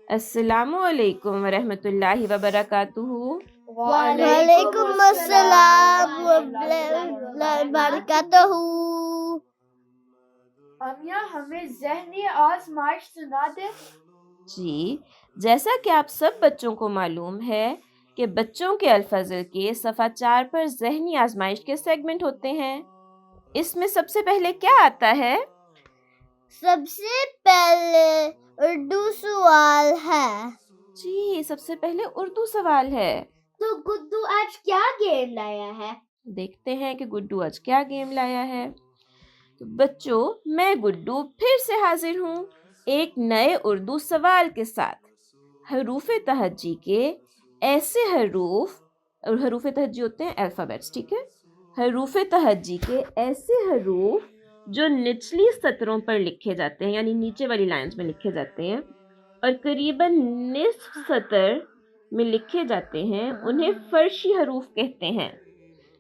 السلام علیکم ورحمۃ اللہ وبرکاتہ۔ وعلیکم السلام وبرکاتہ۔ امیہ ہمیں ذہنی آزمائش سنا دے۔ جی، جیسا کہ آپ سب بچوں کو معلوم ہے کہ بچوں کے الفاظل کے صفحہ 4 پر ذہنی آزمائش کے سیگمنٹ ہوتے ہیں۔ اس میں سب سے پہلے کیا آتا ہے؟ سب سے پہلے اردو سوال ہے۔ جی، سب سے پہلے اردو سوال ہے۔ تو گڈو آج کیا گیم لایا ہے؟ دیکھتے ہیں کہ گڈو آج کیا گیم لایا ہے۔ تو بچوں، میں گڈو پھر سے حاضر ہوں ایک نئے اردو سوال کے ساتھ۔ حروف تہجی کے ایسے حروف، اور حروف تہجی ہوتے ہیں الفابیٹس، ٹھیک ہے؟ حروف تہجی کے ایسے حروف جو نچلی سطروں پر لکھے جاتے ہیں، یعنی نیچے والی لائنز میں لکھے جاتے ہیں اور قریباً نصف سطر میں لکھے جاتے ہیں، انہیں فرشی حروف کہتے ہیں۔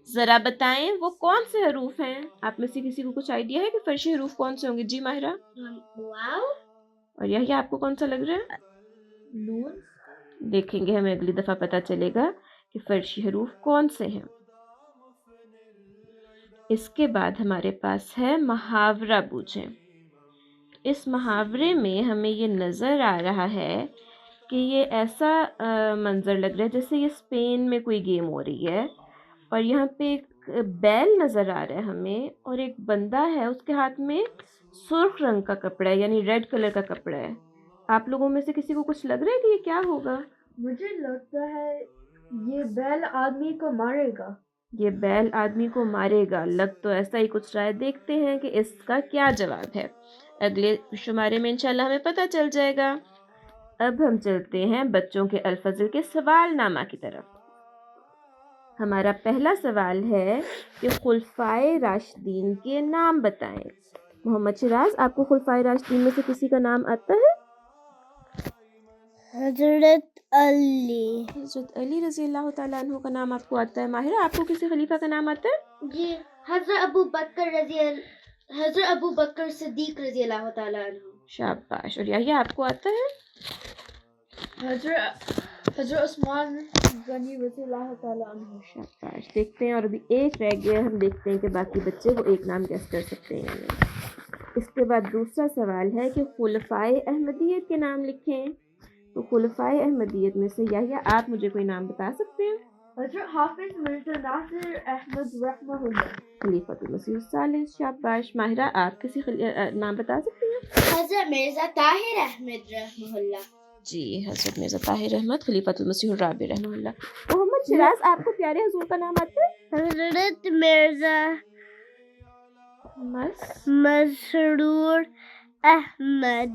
ذرا بتائیں وہ کون سے حروف ہیں؟ آپ میں سے کسی کو کچھ آئیڈیا ہے کہ فرشی حروف کون سے ہوں گے؟ جی ماہرہ اور یہ آپ کو کون سا لگ رہا ہے؟ نون۔ دیکھیں گے، ہمیں اگلی دفعہ پتہ چلے گا کہ فرشی حروف کون سے ہیں۔ اس کے بعد ہمارے پاس ہے محاورہ بوجھیں۔ اس محاورے میں ہمیں یہ نظر آ رہا ہے کہ یہ ایسا منظر لگ رہا ہے جیسے یہ اسپین میں کوئی گیم ہو رہی ہے، اور یہاں پہ ایک بیل نظر آ رہا ہے ہمیں، اور ایک بندہ ہے اس کے ہاتھ میں سرخ رنگ کا کپڑا ہے، یعنی ریڈ کلر کا کپڑا ہے۔ آپ لوگوں میں سے کسی کو کچھ لگ رہا ہے کہ یہ کیا ہوگا؟ مجھے لگتا ہے یہ بیل آدمی کو مارے گا۔ یہ بیل آدمی کو مارے گا، لگ تو ایسا ہی کچھ رہا ہے۔ دیکھتے ہیں کہ اس کا کیا جواب ہے، اگلے شمارے میں انشاءاللہ ہمیں پتہ چل جائے گا۔ اب ہم چلتے ہیں بچوں کے الفاظل کے سوال نامہ کی طرف۔ ہمارا پہلا سوال ہے کہ خلفائے راشدین کے نام بتائیں۔ محمد شراز، آپ کو خلفائے راشدین میں سے کسی کا نام آتا ہے؟ حضرت علی۔ حضرت علی رضی اللہ تعالیٰ عنہ کا نام آپ کو آتا ہے۔ ماہرہ، آپ کو کسی خلیفہ کا نام آتا ہے؟ جی، حضرت ابو بکر صدیق رضی اللہ تعالیٰ عنہ۔ شاباش۔ اور یحییٰ، آپ کو آتا ہے؟ حضرت عثمان غنی رضی اللہ تعالیٰ عنہ۔ شاباش۔ دیکھتے ہیں، اور ابھی ایک رہ گیا، ہم دیکھتے ہیں کہ باقی بچے وہ ایک نام گیس کر سکتے ہیں یا نہیں۔ اس کے بعد دوسرا سوال ہے کہ خلفائے احمدیت کے نام لکھیں۔ تو خلفائے احمدیت میں سے یحییٰ، آپ مجھے کوئی نام بتا سکتے ہیں؟ حضرت حافظ مرزا ناصر احمد رحمہ اللہ۔ خلیفۃ المسیح الثالث۔ شاباش۔ ماہرہ، آپ کسی نام بتا سکتے ہیں؟ حضرت مرزا طاہر احمد رحمہ اللہ۔ جی، حضرت مرزا طاہر احمد، خلیفۃ المسیح الرابع رحمہ اللہ۔ محمد شراز، آپ کو پیارے حضور کا نام آتا ہے؟ حضرت مرزا مسرور احمد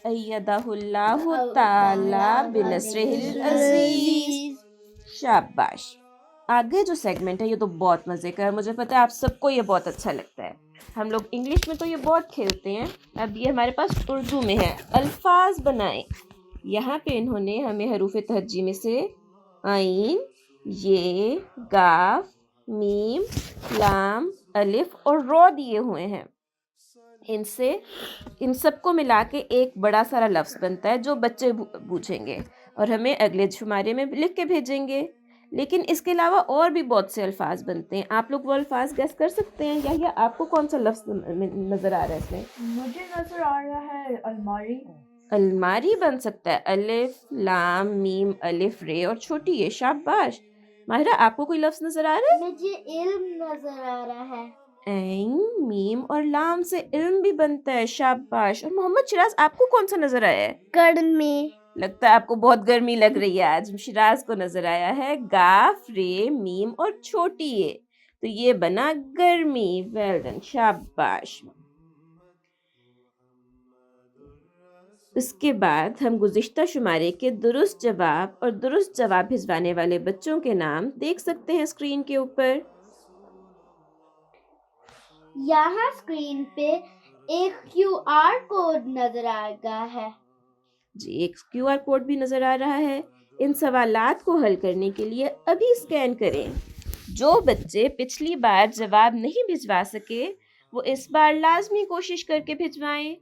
ایدہ اللہ تعالی بنصرہ العزیز۔ شاباش۔ آگے جو سیگمنٹ ہے یہ تو بہت مزے کا ہے، مجھے پتہ ہے آپ سب کو یہ بہت اچھا لگتا ہے۔ ہم لوگ انگلش میں تو یہ بہت کھیلتے ہیں، اب یہ ہمارے پاس اردو میں ہے۔ الفاظ بنائیں۔ یہاں پہ انہوں نے ہمیں حروف تہجی میں سے عین، یہ، قاف، میم، لام، الف اور رو دیے ہوئے ہیں۔ ان سب کو ملا کے ایک بڑا سارا لفظ بنتا ہے جو بچے پوچھیں گے اور ہمیں اگلے شمارے میں لکھ کے بھیجیں گے۔ لیکن اس کے علاوہ اور بھی بہت سے الفاظ بنتے ہیں، آپ لوگ وہ الفاظ گیس کر سکتے ہیں؟ یا آپ کو کون سا لفظ نظر آ رہا ہے اس میں؟ مجھے نظر آ رہا ہے الماری۔ الماری بن سکتا ہے، الف، لام، میم، الف، رے اور چھوٹی یہ۔ شاباش۔ ماہرہ، آپ کو کوئی لفظ نظر آ رہا ہے؟ مجھے علم نظر آ رہا ہے۔ عین، میم اور لام سے علم بھی بنتا ہے۔ شاباش۔ اور محمد شراز، آپ کو کون سا نظر آیا ہے؟ گرمی۔ لگتا ہے آپ کو بہت گرمی لگ رہی ہے آج۔ شراز کو نظر آیا ہے گاف، رے، میم اور چھوٹی یہ، تو یہ بنا گرمی۔ ویل ڈن، شاباش۔ اس کے بعد ہم گزشتہ شمارے کے درست جواب اور درست جواب بھجوانے والے بچوں کے نام دیکھ سکتے ہیں اسکرین کے اوپر۔ یہاں اسکرین پہ ایک QR کوڈ نظر آ رہا ہے۔ جی، ایک QR کوڈ بھی نظر آ رہا ہے۔ ان سوالات کو حل کرنے کے لیے ابھی اسکین کریں۔ جو بچے پچھلی بار جواب نہیں بھجوا سکے وہ اس بار لازمی کوشش کر کے بھجوائیں۔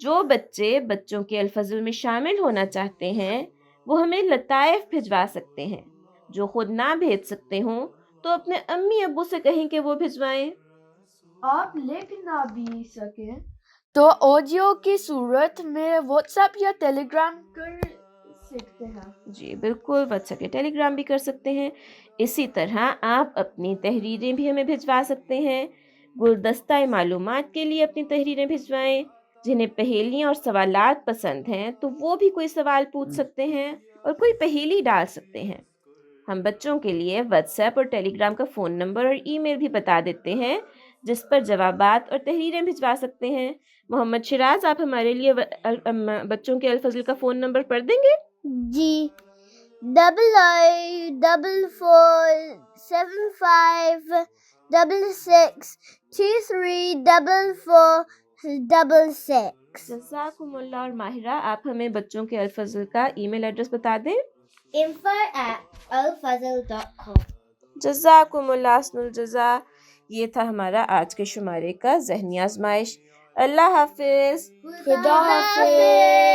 جو بچے بچوں کے الفضل میں شامل ہونا چاہتے ہیں وہ ہمیں لطائف بھجوا سکتے ہیں. جو خود نہ بھیج سکتے ہوں تو اپنے امی ابو سے کہیں کہ وہ بھجوائیں. آپ لکھ نہ بھی سکیں تو آڈیو کی صورت میں واٹس ایپ یا ٹیلی گرام کر سکتے ہیں. جی بالکل، واٹس ایپ یا ٹیلی گرام بھی کر سکتے ہیں. اسی طرح آپ اپنی تحریریں بھی ہمیں بھجوا سکتے ہیں. گلدستہ معلومات کے لیے اپنی تحریریں بھجوائیں. جنہیں پہیلیاں اور سوالات پسند ہیں تو وہ بھی کوئی سوال پوچھ سکتے ہیں اور کوئی پہیلی ڈال سکتے ہیں. ہم بچوں کے لیے واٹس ایپ اور ٹیلی گرام کا فون نمبر اور ای میل بھی بتا دیتے ہیں جس پر جوابات اور تحریریں بھجوا سکتے ہیں. محمد شراز، آپ ہمارے لیے بچوں کے الفضل کا فون نمبر پڑھ دیں گے؟ جی 884476334466. جزاکم اللہ. اور ماہرہ، آپ ہمیں بچوں کے الفضل کا ای میل ایڈریس بتا دیں. info@alfazl.com. جزاکم اللہ حسن الجزا. یہ تھا ہمارا آج کے شمارے کا ذہنی آزمائش. اللہ حافظ. خدا حافظ.